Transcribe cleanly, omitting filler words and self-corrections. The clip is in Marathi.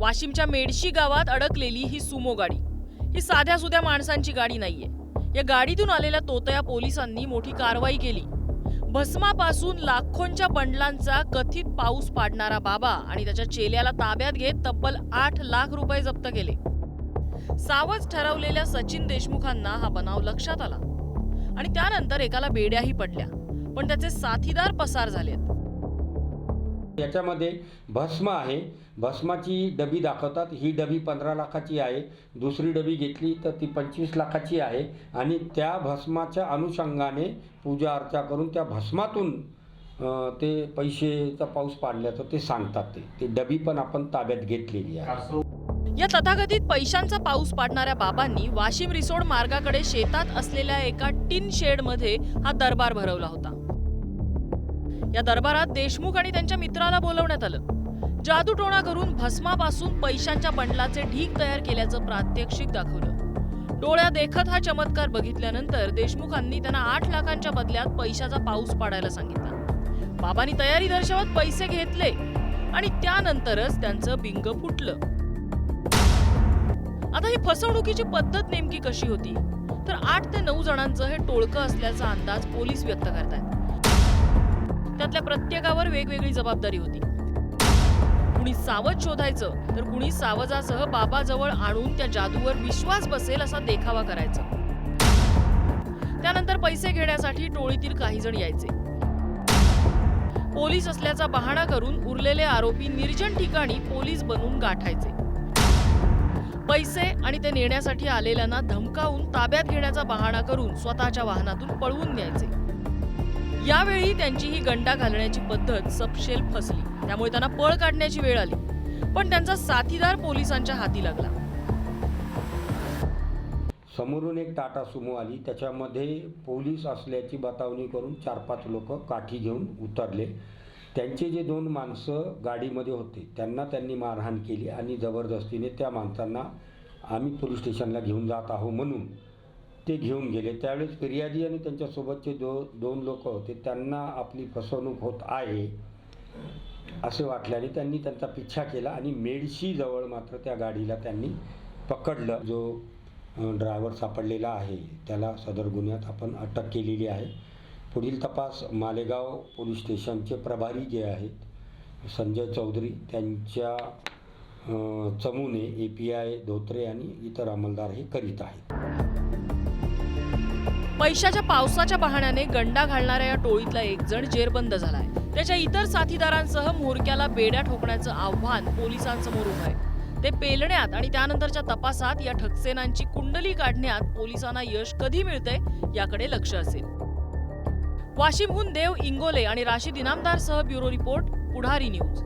वाशिमच्या मेडशी गावात अडकलेली ही सुमो गाडी ही साध्या सुध्या माणसांची गाडी नाहीये। या गाडीतून आलेल्या तोतया पोलिसांनी मोठी कारवाई केली। भस्मापासून लाखोंच्या बंडलांचा कथित पाऊस पाडणारा बाबा आणि त्याच्या चेल्याला ताब्यात घेत तब्बल 8 लाख रुपये जप्त केले। सावज ठरवलेल्या सचिन देशमुखांना हा बनाव लक्षात आला आणि त्यानंतर एकाला बेड्याही पडल्या, पण त्याचे साथीदार पसार झालेत। याच्यामध्ये भस्म आहे, भस्माची डबी दाखवतात, ही डबी 15 लाखाची आहे, दुसरी डबी घेतली तर ती 25 लाखाची आहे आणि त्या भस्माच्या अनुषंगाने पूजा अर्चा करून त्या भस्मातून ते पैसेचा पाऊस पाडल्याचं ते सांगतात। ते डबी पण आपण ताब्यात घेतलेली आहे। या तथाकथित पैशांचा पाऊस पाडणाऱ्या बाबांनी वाशिम रिसोड मार्गाकडे शेतात असलेल्या एका टिन शेड मध्ये हा दरबार भरवला होता। या दरबारात देशमुख आणि त्यांच्या मित्राला बोलवण्यात आलं। जादूटोणा करून भस्मापासून पैशांच्या बंडलाचे ढीग तयार केल्याचं प्रात्यक्षिक दाखवलं। डोळ्या देखत हा चमत्कार बघितल्यानंतर देशमुखांनी त्यांना 8 लाखांच्या बदल्यात पैशाचा पाऊस पाडायला सांगितला। बाबांनी तयारी दर्शवत पैसे घेतले आणि त्यानंतरच त्यांचं बिंग फुटलं। आता ही फसवणुकीची पद्धत नेमकी कशी होती, तर 8 ते 9 जणांचं हे टोळकं असल्याचा अंदाज पोलीस व्यक्त करतायत। त्यातल्या प्रत्येकावर वेगवेगळी जबाबदारी होती। कुणी सावज शोधायचं तर कुणी सावजासह बाबाजवळ आणून त्या जादूवर विश्वास बसेल असा देखावा करायचा। त्यानंतर पैसे घेण्यासाठी टोळीतील काही जण यायचे। पोलीस असल्याचा बहाणा करून उरलेले आरोपी निर्जन ठिकाणी पोलीस बनून गाठायचे। पैसे आणि ते नेण्यासाठी आलेल्यांना धमकावून ताब्यात घेण्याचा बहाणा करून स्वतःच्या वाहनातून पळवून न्यायचे। यावेळी त्यांची ही गंडा घालण्याची पद्धत सपशेल फसली, त्यामुळे त्यांना पळ काढण्याची वेळ आली, पण त्यांचा साथीदार पोलिसांच्या हाती लागला। समोरून एक टाटा सुमो आली, त्याच्यामध्ये पोलीस असल्याची बतावणी करून 4-5 लोक काठी घेऊन उतरले। त्यांचे जे 2 माणसं गाडीमध्ये होते त्यांनी मारहाण केली आणि जबरदस्तीने त्या माणसांना आम्ही पोलीस स्टेशनला घेऊन जात आहोत म्हणून ते घेऊन गेले। त्यावेळेस फिर्यादी आणि त्यांच्यासोबतचे 2 लोक होते, त्यांना आपली फसवणूक होत आहे असे वाटल्याने त्यांनी त्यांचा पिच्छा केला आणि मेडशी जवळ मात्र त्या गाडीला त्यांनी पकडलं। जो ड्रायव्हर सापडलेला आहे त्याला सदर गुन्ह्यात आपण अटक केलेली आहे। पुढील तपास मालेगाव पोलीस स्टेशनचे प्रभारी जे आहेत संजय चौधरी त्यांच्या चमूने API धोत्रे आणि इतर अंमलदार हे करीत आहेत। पैशाच्या पावसाच्या बहाण्याने गंडा घालणाऱ्या या टोळीतला एक जण जेरबंद झालाय। त्याच्या इतर साथीदारांसह म्होरक्याला बेड्या ठोकण्याचं आव्हान पोलिसांसमोर उभं आहे। ते पेलण्यात आणि त्यानंतरच्या तपासात या ठकसेनांची कुंडली काढण्यात पोलिसांना यश कधी मिळतंय याकडे लक्ष असेल। वाशिमहून देव इंगोले आणि राशीद इनामदार सह ब्युरो रिपोर्ट, पुढारी न्यूज।